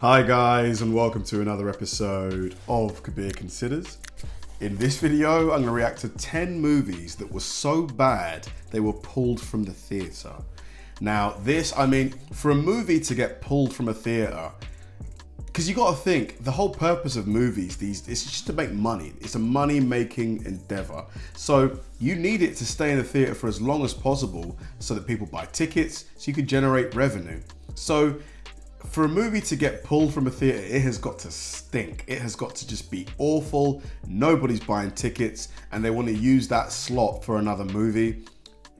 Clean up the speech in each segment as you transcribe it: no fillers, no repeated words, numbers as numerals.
Hi guys, and welcome to another episode of Kabir Considers. In this video, I'm going to react to 10 movies that were so bad they were pulled from the theatre. Now for a movie to get pulled from a theatre, because you got to think, the whole purpose of movies is just to make money. It's a money-making endeavour. So you need it to stay in the theatre for as long as possible so that people buy tickets, so you can generate revenue. So for a movie to get pulled from a theatre, it has got to stink. It has got to just be awful. Nobody's buying tickets and they want to use that slot for another movie.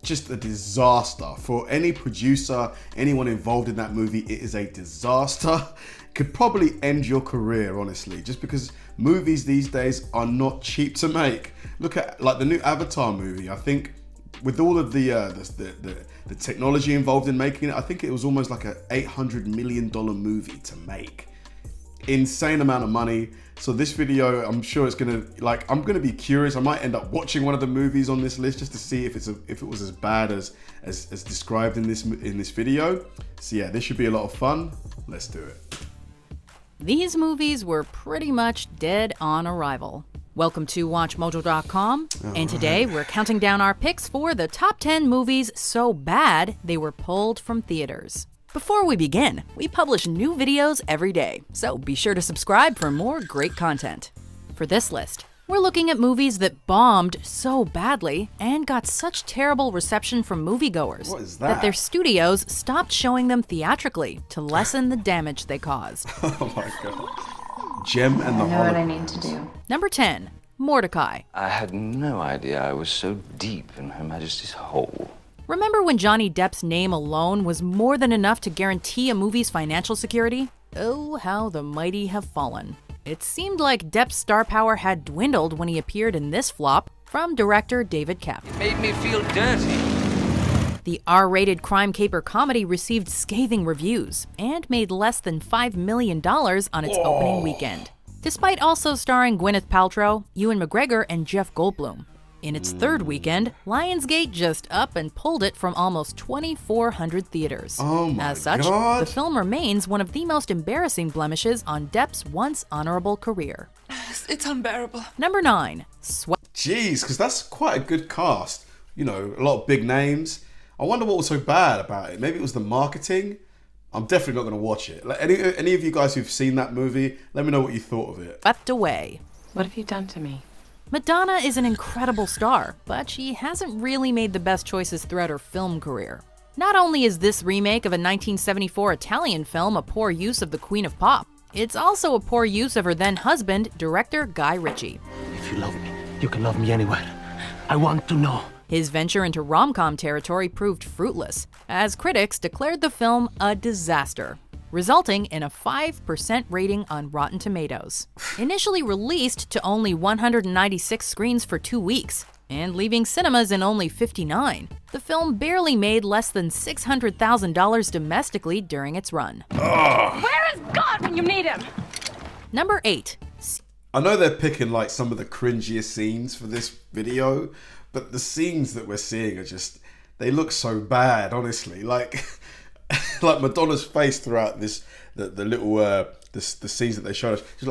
Just a disaster. For any producer, anyone involved in that movie, it is a disaster. Could probably end your career, honestly, just because movies these days are not cheap to make. Look at like the new Avatar movie. I think with all of the technology involved in making it, I think it was almost like a $800 million movie to make. Insane amount of money. So this video, I'm sure it's gonna, I'm gonna be curious. I might end up watching one of the movies on this list just to see if it was as bad as described in this video. So yeah, this should be a lot of fun. Let's do it. These movies were pretty much dead on arrival. Welcome to WatchMojo.com, and today we're counting down our picks for the top 10 movies so bad they were pulled from theaters. Before we begin, we publish new videos every day, so be sure to subscribe for more great content. For this list, we're looking at movies that bombed so badly and got such terrible reception from moviegoers that their studios stopped showing them theatrically to lessen the damage they caused. Oh my god. Gem and the I know what I need to do. Number 10, Mordecai. I had no idea I was so deep in Her Majesty's hole. Remember when Johnny Depp's name alone was more than enough to guarantee a movie's financial security? Oh, how the mighty have fallen. It seemed like Depp's star power had dwindled when he appeared in this flop from director David Koepp. It made me feel dirty. The R-rated crime caper comedy received scathing reviews and made less than $5 million on its opening weekend, despite also starring Gwyneth Paltrow, Ewan McGregor, and Jeff Goldblum. In its third weekend, Lionsgate just up and pulled it from almost 2,400 theaters. Oh my As such, God. the film remains one of the most embarrassing blemishes on Depp's once honorable career. It's unbearable. Number 9, Jeez, because that's quite a good cast. You know, a lot of big names. I wonder what was so bad about it. Maybe it was the marketing. I'm definitely not going to watch it. Like any of you guys who've seen that movie, let me know what you thought of it. Swept away. What have you done to me? Madonna is an incredible star, but she hasn't really made the best choices throughout her film career. Not only is this remake of a 1974 Italian film a poor use of the Queen of Pop, it's also a poor use of her then-husband, director Guy Ritchie. If you love me, you can love me anywhere. I want to know. His venture into rom-com territory proved fruitless, as critics declared the film a disaster, resulting in a 5% rating on Rotten Tomatoes. Initially released to only 196 screens for 2 weeks, and leaving cinemas in only 59, the film barely made less than $600,000 domestically during its run. Where is God when you need him? Number 8. I know they're picking like some of the cringiest scenes for this video, but the scenes that we're seeing are just, they look so bad, honestly. Like Madonna's face throughout this, the little, the scenes that they showed us, she's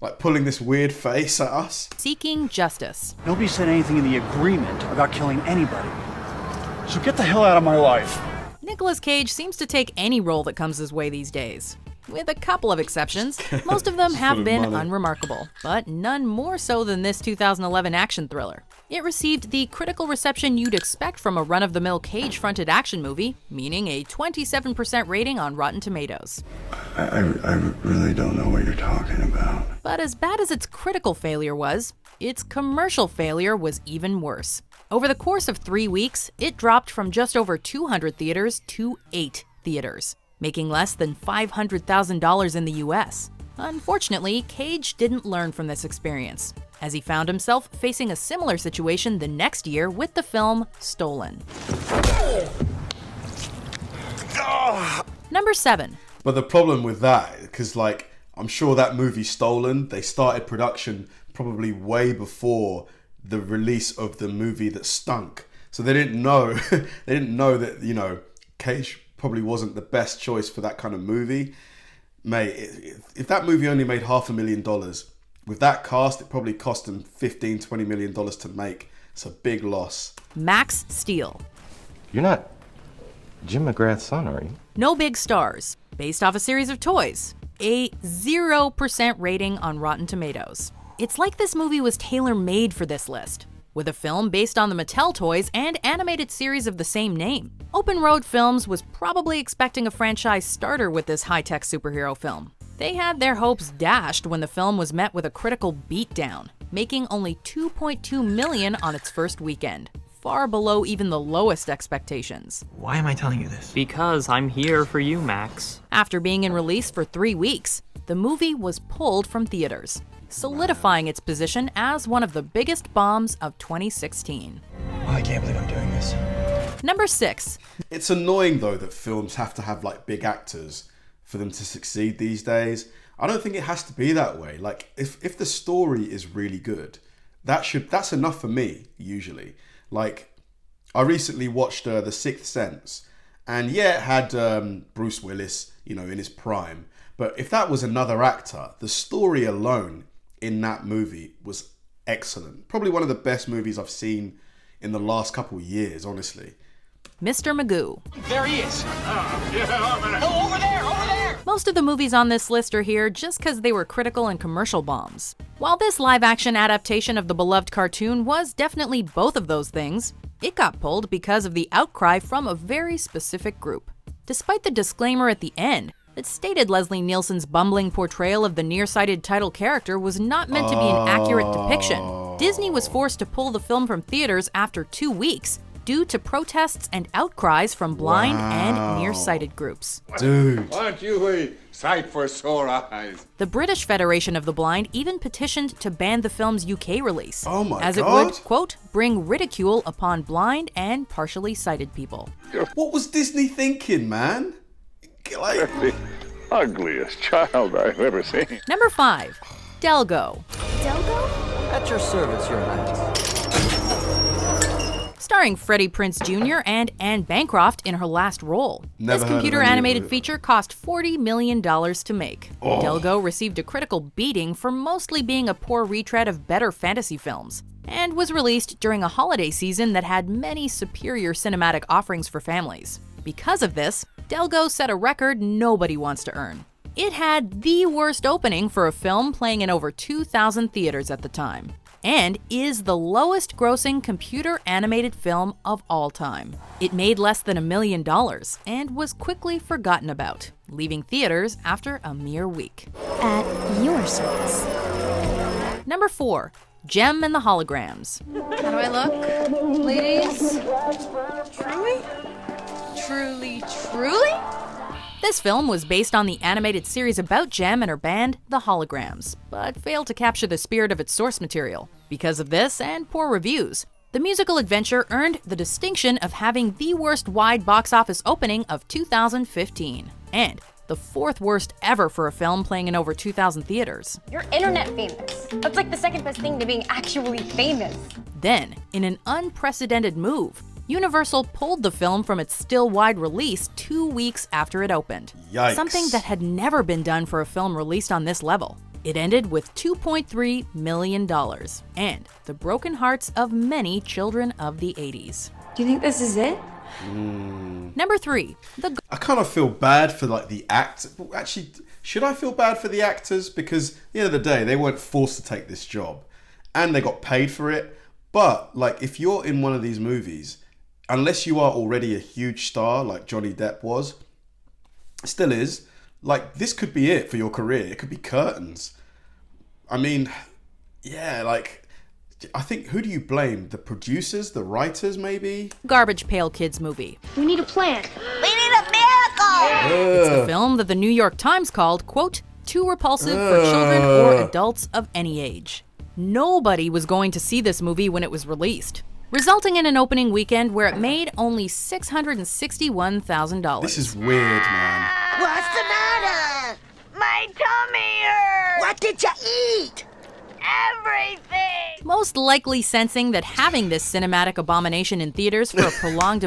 like pulling this weird face at us. Seeking Justice. Nobody said anything in the agreement about killing anybody. So get the hell out of my life. Nicolas Cage seems to take any role that comes his way these days. With a couple of exceptions, most of them have been unremarkable, but none more so than this 2011 action thriller. It received the critical reception you'd expect from a run-of-the-mill Cage-fronted action movie, meaning a 27% rating on Rotten Tomatoes. I really don't know what you're talking about. But as bad as its critical failure was, its commercial failure was even worse. Over the course of 3 weeks, it dropped from just over 200 theaters to 8 theaters, making less than $500,000 in the US. Unfortunately, Cage didn't learn from this experience, as he found himself facing a similar situation the next year with the film Stolen. Number 7. But the problem with that, because I'm sure that movie Stolen, they started production probably way before the release of the movie that stunk. So they didn't know, that, Cage probably wasn't the best choice for that kind of movie. Mate, if that movie only made $500,000, with that cast, it probably cost them $15-20 million to make. It's a big loss. Max Steel. You're not Jim McGrath's son, are you? No big stars. Based off a series of toys. A 0% rating on Rotten Tomatoes. It's like this movie was tailor-made for this list, with a film based on the Mattel toys and animated series of the same name. Open Road Films was probably expecting a franchise starter with this high-tech superhero film. They had their hopes dashed when the film was met with a critical beatdown, making only $2.2 million on its first weekend, far below even the lowest expectations. Why am I telling you this? Because I'm here for you, Max. After being in release for 3 weeks, the movie was pulled from theaters, solidifying its position as one of the biggest bombs of 2016. Oh, I can't believe I'm doing this. Number 6. It's annoying though that films have to have like big actors for them to succeed these days. I don't think it has to be that way. Like if the story is really good, that's enough for me usually. Like I recently watched The Sixth Sense, and yeah, it had Bruce Willis, in his prime. But if that was another actor, the story alone in that movie was excellent. Probably one of the best movies I've seen in the last couple of years, honestly. Mr. Magoo. There he is. Oh, over there, over there. Most of the movies on this list are here just because they were critical and commercial bombs. While this live-action adaptation of the beloved cartoon was definitely both of those things, it got pulled because of the outcry from a very specific group. Despite the disclaimer at the end that stated Leslie Nielsen's bumbling portrayal of the nearsighted title character was not meant to be an accurate depiction, Disney was forced to pull the film from theaters after 2 weeks due to protests and outcries from blind and nearsighted groups. Dude. Aren't you a sight for sore eyes? The British Federation of the Blind even petitioned to ban the film's UK release, Oh my as God. it would, quote, bring ridicule upon blind and partially sighted people. What was Disney thinking, man? Like, The ugliest child I've ever seen. Number 5. Delgo. At your service, Your Highness. Starring Freddie Prinze Jr. and Anne Bancroft in her last role. Never This heard of computer any of animated it. feature cost $40 million to make. Delgo received a critical beating for mostly being a poor retread of better fantasy films, and was released during a holiday season that had many superior cinematic offerings for families. Because of this, Delgo set a record nobody wants to earn. It had the worst opening for a film playing in over 2,000 theaters at the time, and is the lowest grossing computer animated film of all time. It made less than $1 million and was quickly forgotten about, leaving theaters after a mere week. At your service. Number 4. Jem and the Holograms. How do I look, ladies? Truly? Truly? This film was based on the animated series about Jem and her band, the Holograms, but failed to capture the spirit of its source material. Because of this and poor reviews, the musical adventure earned the distinction of having the worst wide box office opening of 2015, and the 4th worst ever for a film playing in over 2,000 theaters. You're internet famous. That's like the second best thing to being actually famous. Then, in an unprecedented move, Universal pulled the film from its still wide release 2 weeks after it opened. Yikes. Something that had never been done for a film released on this level. It ended with $2.3 million and the broken hearts of many children of the 80s. Do you think this is it? Number 3. I kind of feel bad for like the act. Actually, should I feel bad for the actors? Because at the end of the day, they weren't forced to take this job, and they got paid for it. But like, if you're in one of these movies, unless you are already a huge star like Johnny Depp was, still is, like this could be it for your career. It could be curtains. I mean, yeah, like I think, who do you blame? The producers, the writers, maybe? Garbage Pail Kids movie. We need a plan. We need a miracle! It's the film that the New York Times called, quote, too repulsive for children or adults of any age. Nobody was going to see this movie when it was released, resulting in an opening weekend where it made only $661,000. This is weird, man. What's the matter? My tummy hurts. What did you eat? Everything. Most likely sensing that having this cinematic abomination in theaters for a prolonged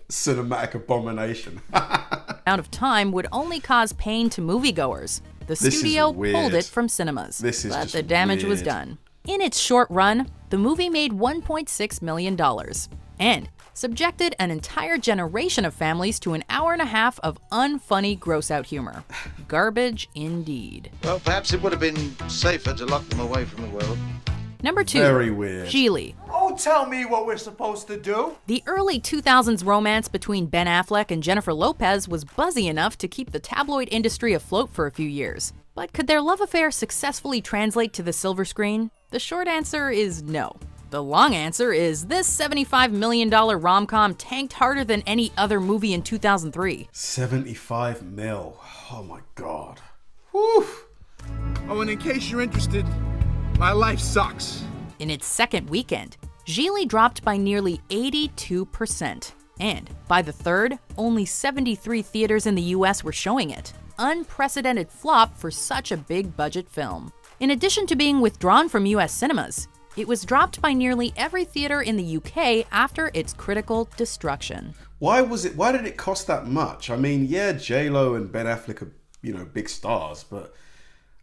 Cinematic abomination. amount of time would only cause pain to moviegoers. The studio pulled it from cinemas, but the damage was done. In its short run, the movie made $1.6 million and subjected an entire generation of families to an hour and a half of unfunny, gross-out humor. Garbage indeed. Well, perhaps it would have been safer to lock them away from the world. Number 2. Very weird. Gigli. Oh, tell me what we're supposed to do. The early 2000s romance between Ben Affleck and Jennifer Lopez was buzzy enough to keep the tabloid industry afloat for a few years. But could their love affair successfully translate to the silver screen? The short answer is no. The long answer is this $75 million rom-com tanked harder than any other movie in 2003. 75 mil. Oh my God. Whew. Oh, and in case you're interested, my life sucks. In its second weekend, Gigli dropped by nearly 82%. And by the third, only 73 theaters in the US were showing it. Unprecedented flop for such a big budget film. In addition to being withdrawn from US cinemas, it was dropped by nearly every theater in the UK after its critical destruction. Why did it cost that much? I mean, yeah, J-Lo and Ben Affleck are, big stars, but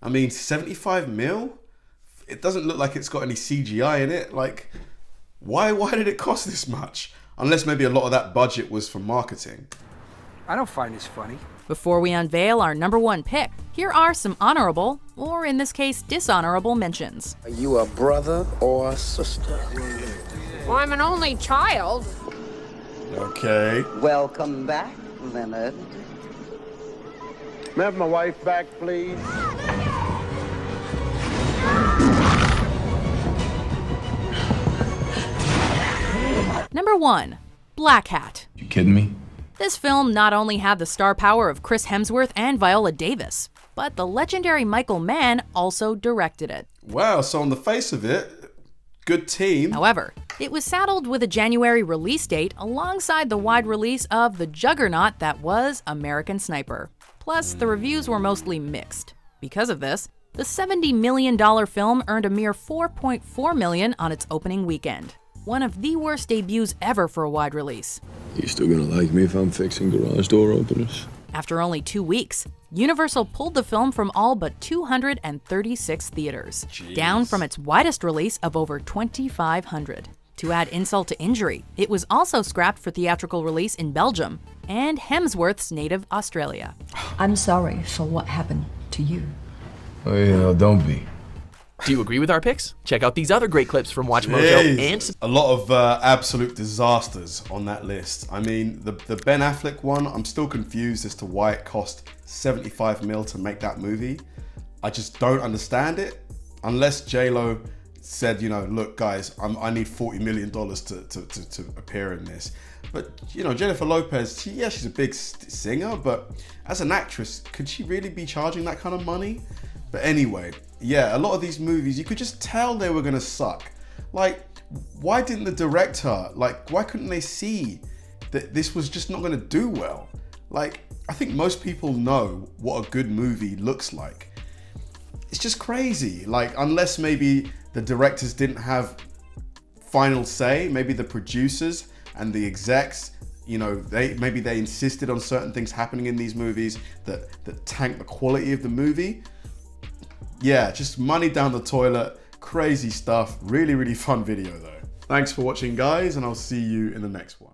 I mean, 75 mil? It doesn't look like it's got any CGI in it. Like, why did it cost this much? Unless maybe a lot of that budget was for marketing. I don't find this funny. Before we unveil our number 1 pick, here are some honorable, or in this case, dishonorable mentions. Are you a brother or a sister? Well, I'm an only child. Okay. Welcome back, Leonard. May I have my wife back, please? Number 1, Blackhat. You kidding me? This film not only had the star power of Chris Hemsworth and Viola Davis, but the legendary Michael Mann also directed it. Wow, so on the face of it, good team. However, it was saddled with a January release date alongside the wide release of the juggernaut that was American Sniper. Plus, the reviews were mostly mixed. Because of this, the $70 million film earned a mere $4.4 million on its opening weekend. One of the worst debuts ever for a wide release. You still gonna like me if I'm fixing garage door openers? After only 2 weeks, Universal pulled the film from all but 236 theaters, down from its widest release of over 2,500. To add insult to injury, it was also scrapped for theatrical release in Belgium and Hemsworth's native Australia. I'm sorry for what happened to you. Oh, yeah, don't be. Do you agree with our picks? Check out these other great clips from Watch Mojo and... A lot of absolute disasters on that list. I mean, the Ben Affleck one, I'm still confused as to why it cost 75 mil to make that movie. I just don't understand it. Unless J-Lo said, look guys, I need $40 million to appear in this. But, Jennifer Lopez, she's a big singer, but as an actress, could she really be charging that kind of money? But anyway, yeah, a lot of these movies, you could just tell they were gonna suck. Like, why didn't the director, why couldn't they see that this was just not gonna do well? Like, I think most people know what a good movie looks like. It's just crazy. Like, unless maybe the directors didn't have final say, maybe the producers and the execs, maybe they insisted on certain things happening in these movies that tank the quality of the movie. Yeah, just money down the toilet, crazy stuff. Really, really fun video though. Thanks for watching guys, and I'll see you in the next one.